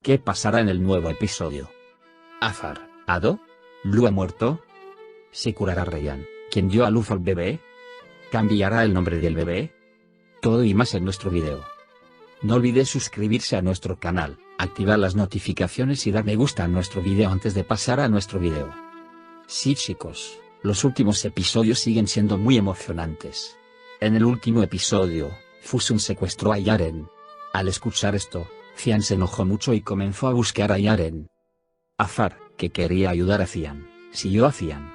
¿Qué pasará en el nuevo episodio? Azar, ¿Ado? ¿Lu ha muerto? ¿Se curará Ryan, quien dio a luz al bebé? ¿Cambiará el nombre del bebé? Todo y más en nuestro video. No olvides suscribirse a nuestro canal, activar las notificaciones y dar me gusta a nuestro video antes de pasar a nuestro video. Sí chicos, los últimos episodios siguen siendo muy emocionantes. En el último episodio, Fusun secuestró a Yaren. Al escuchar esto, Cian se enojó mucho y comenzó a buscar a Yaren. Azar, que quería ayudar a Cian, siguió a Cian.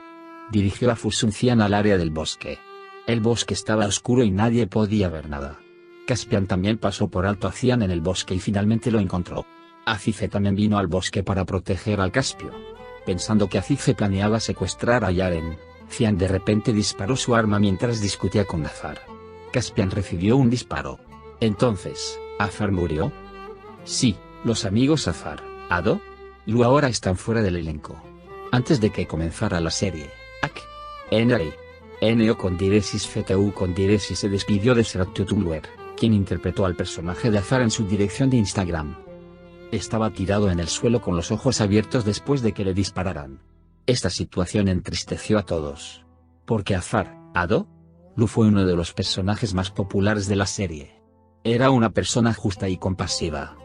Dirigió a Fusun Cian al área del bosque. El bosque estaba oscuro y nadie podía ver nada. Caspian también pasó por alto a Cian en el bosque y finalmente lo encontró. Azize también vino al bosque para proteger al Caspio. Pensando que Azize planeaba secuestrar a Yaren, Cian de repente disparó su arma mientras discutía con Azar. Caspian recibió un disparo. Entonces, ¿Azar murió? Sí, los amigos Azar, Ado, Lu ahora están fuera del elenco. Antes de que comenzara la serie, NO con diéresis FTU con diéresis se despidió de Sergio Tulwer, quien interpretó al personaje de Azar en su dirección de Instagram. Estaba tirado en el suelo con los ojos abiertos después de que le dispararan. Esta situación entristeció a todos. Porque Azar, Ado, Lu fue uno de los personajes más populares de la serie. Era una persona justa y compasiva.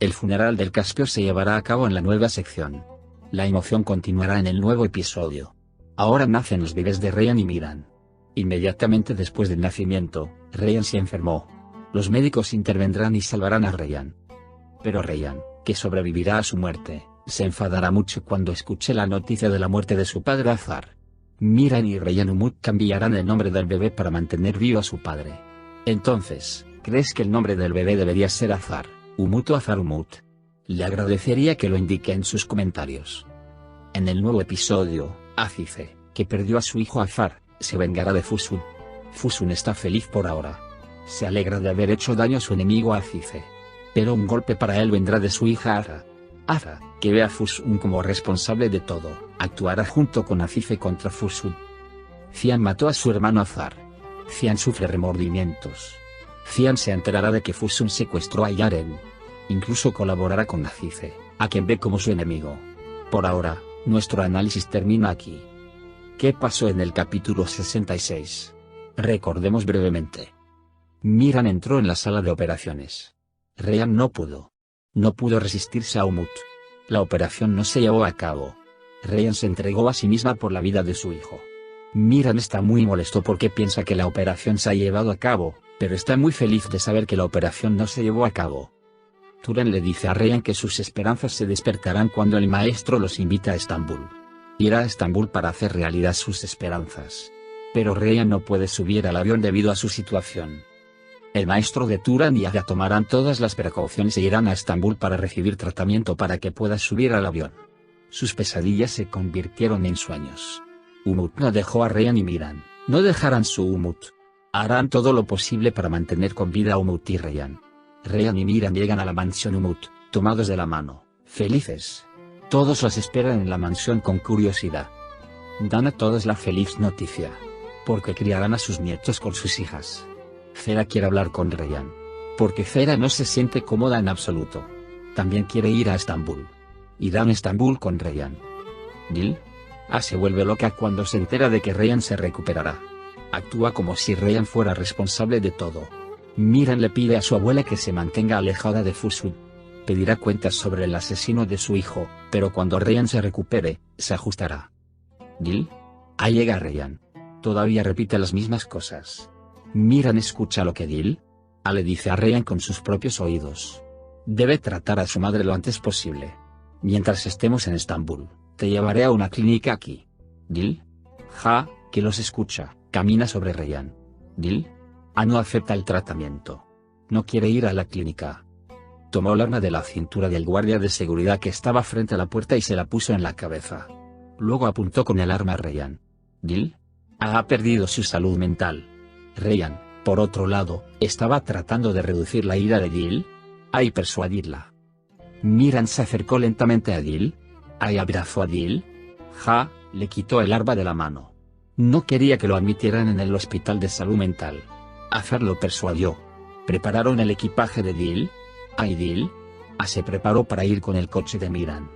El funeral del Caspio se llevará a cabo en la nueva sección. La emoción continuará en el nuevo episodio. Ahora nacen los bebés de Ryan y Miran. Inmediatamente después del nacimiento, Ryan se enfermó. Los médicos intervendrán y salvarán a Ryan. Pero Ryan, que sobrevivirá a su muerte, se enfadará mucho cuando escuche la noticia de la muerte de su padre Azar. Miran y Ryan Umut cambiarán el nombre del bebé para mantener vivo a su padre. Entonces, ¿crees que el nombre del bebé debería ser Azar, Umut o Azar Umut? Le agradecería que lo indique en sus comentarios. En el nuevo episodio, Azize, que perdió a su hijo Azar, se vengará de Fusun. Fusun está feliz por ahora. Se alegra de haber hecho daño a su enemigo Azize. Pero un golpe para él vendrá de su hija Ara. Ara, que ve a Fusun como responsable de todo, actuará junto con Azize contra Fusun. Cian mató a su hermano Azar. Cian sufre remordimientos. Cian se enterará de que Fusun secuestró a Yaren. Incluso colaborará con Azize, a quien ve como su enemigo. Por ahora, nuestro análisis termina aquí. ¿Qué pasó en el capítulo 66? Recordemos brevemente. Miran entró en la sala de operaciones. Ryan no pudo resistirse a Umut. La operación no se llevó a cabo. Ryan se entregó a sí misma por la vida de su hijo. Miran está muy molesto porque piensa que la operación se ha llevado a cabo, pero está muy feliz de saber que la operación no se llevó a cabo. Turan le dice a Ryan que sus esperanzas se despertarán cuando el maestro los invita a Estambul. Irá a Estambul para hacer realidad sus esperanzas. Pero Ryan no puede subir al avión debido a su situación. El maestro de Turan y Ada tomarán todas las precauciones e irán a Estambul para recibir tratamiento para que pueda subir al avión. Sus pesadillas se convirtieron en sueños. Umut no dejó a Ryan y Miran, no dejarán su Umut. Harán todo lo posible para mantener con vida a Umut y Ryan. Ryan y Miran llegan a la mansión Umut, tomados de la mano, felices. Todos los esperan en la mansión con curiosidad. Dan a todos la feliz noticia. Porque criarán a sus nietos con sus hijas. Zera quiere hablar con Ryan. Porque Zera no se siente cómoda en absoluto. También quiere ir a Estambul. Irán a Estambul con Ryan. Dil se vuelve loca cuando se entera de que Ryan se recuperará. Actúa como si Ryan fuera responsable de todo. Miran le pide a su abuela que se mantenga alejada de Fusun. Pedirá cuentas sobre el asesino de su hijo, pero cuando Ryan se recupere, se ajustará. Dil llega Ryan. Todavía repite las mismas cosas. Miran escucha lo que Dil le dice a Ryan con sus propios oídos. Debe tratar a su madre lo antes posible. Mientras estemos en Estambul, te llevaré a una clínica aquí. Dil que los escucha, camina sobre Ryan. Dil no acepta el tratamiento. No quiere ir a la clínica. Tomó el arma de la cintura del guardia de seguridad que estaba frente a la puerta y se la puso en la cabeza. Luego apuntó con el arma a Ryan. Dil ha perdido su salud mental. Ryan, por otro lado, estaba tratando de reducir la ira de Dil y persuadirla. Miran se acercó lentamente a Dil y abrazó a Dil. Le quitó el arma de la mano. No quería que lo admitieran en el hospital de salud mental. Azar lo persuadió. Prepararon el equipaje de Dil. Dil Se preparó para ir con el coche de Miran.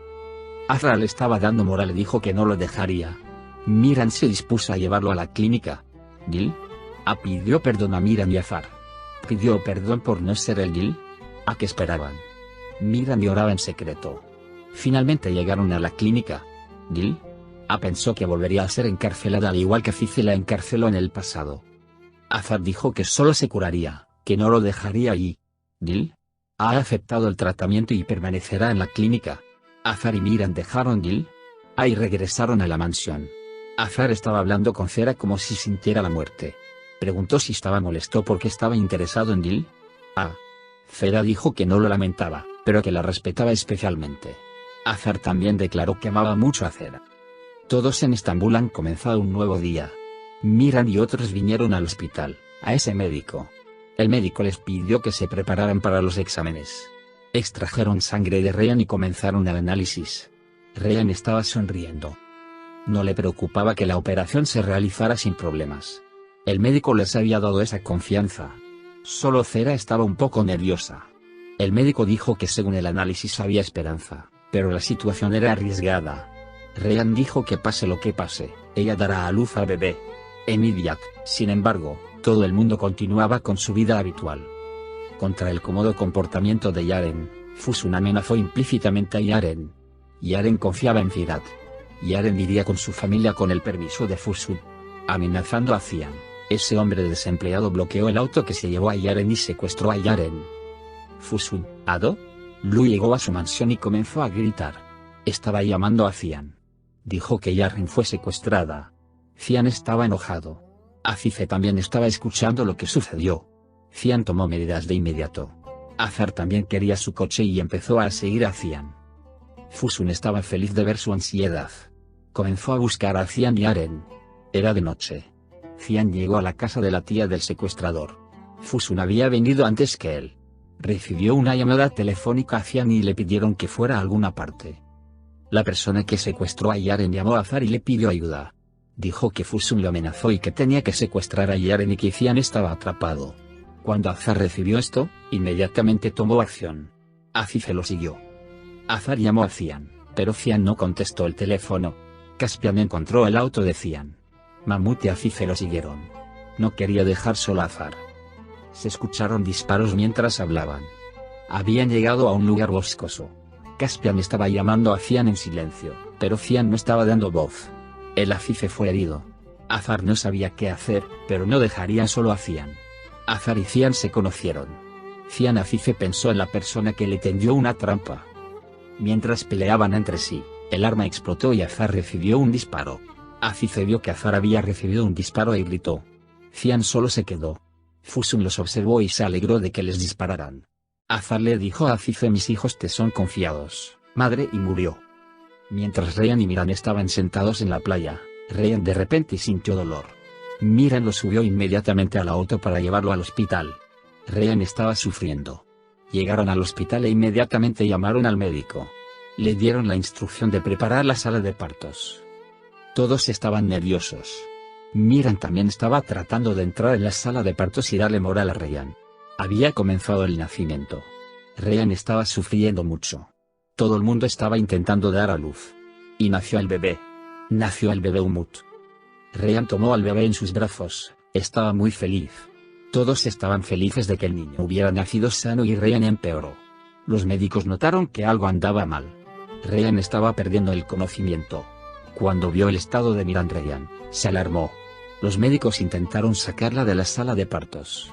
Azar le estaba dando moral y dijo que no lo dejaría. Miran se dispuso a llevarlo a la clínica. Dil pidió perdón a Miran y Azar. Pidió perdón por no ser el Dil. ¿A qué esperaban? Miran lloraba en secreto. Finalmente llegaron a la clínica. Dil pensó que volvería a ser encarcelada al igual que Afife la encarceló en el pasado. Azar dijo que solo se curaría, que no lo dejaría allí. Dil ha aceptado el tratamiento y permanecerá en la clínica. Azar y Miran dejaron Dil y regresaron a la mansión. Azar estaba hablando con Cera como si sintiera la muerte. Preguntó si estaba molesto porque estaba interesado en Dil. Cera dijo que no lo lamentaba, pero que la respetaba especialmente. Azar también declaró que amaba mucho a Cera. Todos en Estambul han comenzado un nuevo día. Miran y otros vinieron al hospital, a ese médico. El médico les pidió que se prepararan para los exámenes. Extrajeron sangre de Ryan y comenzaron el análisis. Ryan estaba sonriendo. No le preocupaba que la operación se realizara sin problemas. El médico les había dado esa confianza. Solo Cera estaba un poco nerviosa. El médico dijo que según el análisis había esperanza, pero la situación era arriesgada. Ryan dijo que pase lo que pase, ella dará a luz al bebé. Emidiat, sin embargo, todo el mundo continuaba con su vida habitual. Contra el cómodo comportamiento de Yaren, Fusun amenazó implícitamente a Yaren. Yaren confiaba en Firat. Yaren iría con su familia con el permiso de Fusun. Amenazando a Cian, ese hombre desempleado bloqueó el auto que se llevó a Yaren y secuestró a Yaren. Fusun, ¿Ado? Lu llegó a su mansión y comenzó a gritar. Estaba llamando a Cian. Dijo que Yaren fue secuestrada. Cian estaba enojado. Afife también estaba escuchando lo que sucedió. Cian tomó medidas de inmediato. Azar también quería su coche y empezó a seguir a Cian. Fusun estaba feliz de ver su ansiedad. Comenzó a buscar a Cian y Aren. Era de noche. Cian llegó a la casa de la tía del secuestrador. Fusun había venido antes que él. Recibió una llamada telefónica a Cian y le pidieron que fuera a alguna parte. La persona que secuestró a Yaren llamó a Azar y le pidió ayuda. Dijo que Fusun lo amenazó y que tenía que secuestrar a Yaren y que Cian estaba atrapado. Cuando Azar recibió esto, inmediatamente tomó acción. Afife lo siguió. Azar llamó a Cian, pero Cian no contestó el teléfono. Caspian encontró el auto de Cian. Mamut y Afife lo siguieron. No quería dejar solo a Azar. Se escucharon disparos mientras hablaban. Habían llegado a un lugar boscoso. Caspian estaba llamando a Cian en silencio, pero Cian no estaba dando voz. El Afife fue herido. Azar no sabía qué hacer, pero no dejaría solo a Cian. Azar y Cian se conocieron. Cian Afife pensó en la persona que le tendió una trampa. Mientras peleaban entre sí, el arma explotó y Azar recibió un disparo. Afife vio que Azar había recibido un disparo y gritó. Cian solo se quedó. Fusun los observó y se alegró de que les dispararan. Azar le dijo a Afife: mis hijos te son confiados, madre, y murió. Mientras Ryan y Miran estaban sentados en la playa, Ryan de repente sintió dolor. Miran lo subió inmediatamente al auto para llevarlo al hospital. Ryan estaba sufriendo. Llegaron al hospital e inmediatamente llamaron al médico. Le dieron la instrucción de preparar la sala de partos. Todos estaban nerviosos. Miran también estaba tratando de entrar en la sala de partos y darle moral a Ryan. Había comenzado el nacimiento. Ryan estaba sufriendo mucho. Todo el mundo estaba intentando dar a luz. Y nació el bebé. Nació el bebé Umut. Ryan tomó al bebé en sus brazos, estaba muy feliz. Todos estaban felices de que el niño hubiera nacido sano y Ryan empeoró. Los médicos notaron que algo andaba mal. Ryan estaba perdiendo el conocimiento. Cuando vio el estado de Miran, Ryan se alarmó. Los médicos intentaron sacarla de la sala de partos.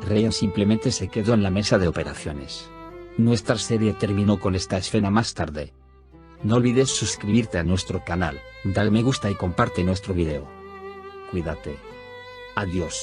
Ryan simplemente se quedó en la mesa de operaciones. Nuestra serie terminó con esta escena más tarde. No olvides suscribirte a nuestro canal, dale me gusta y comparte nuestro video. Cuídate. Adiós.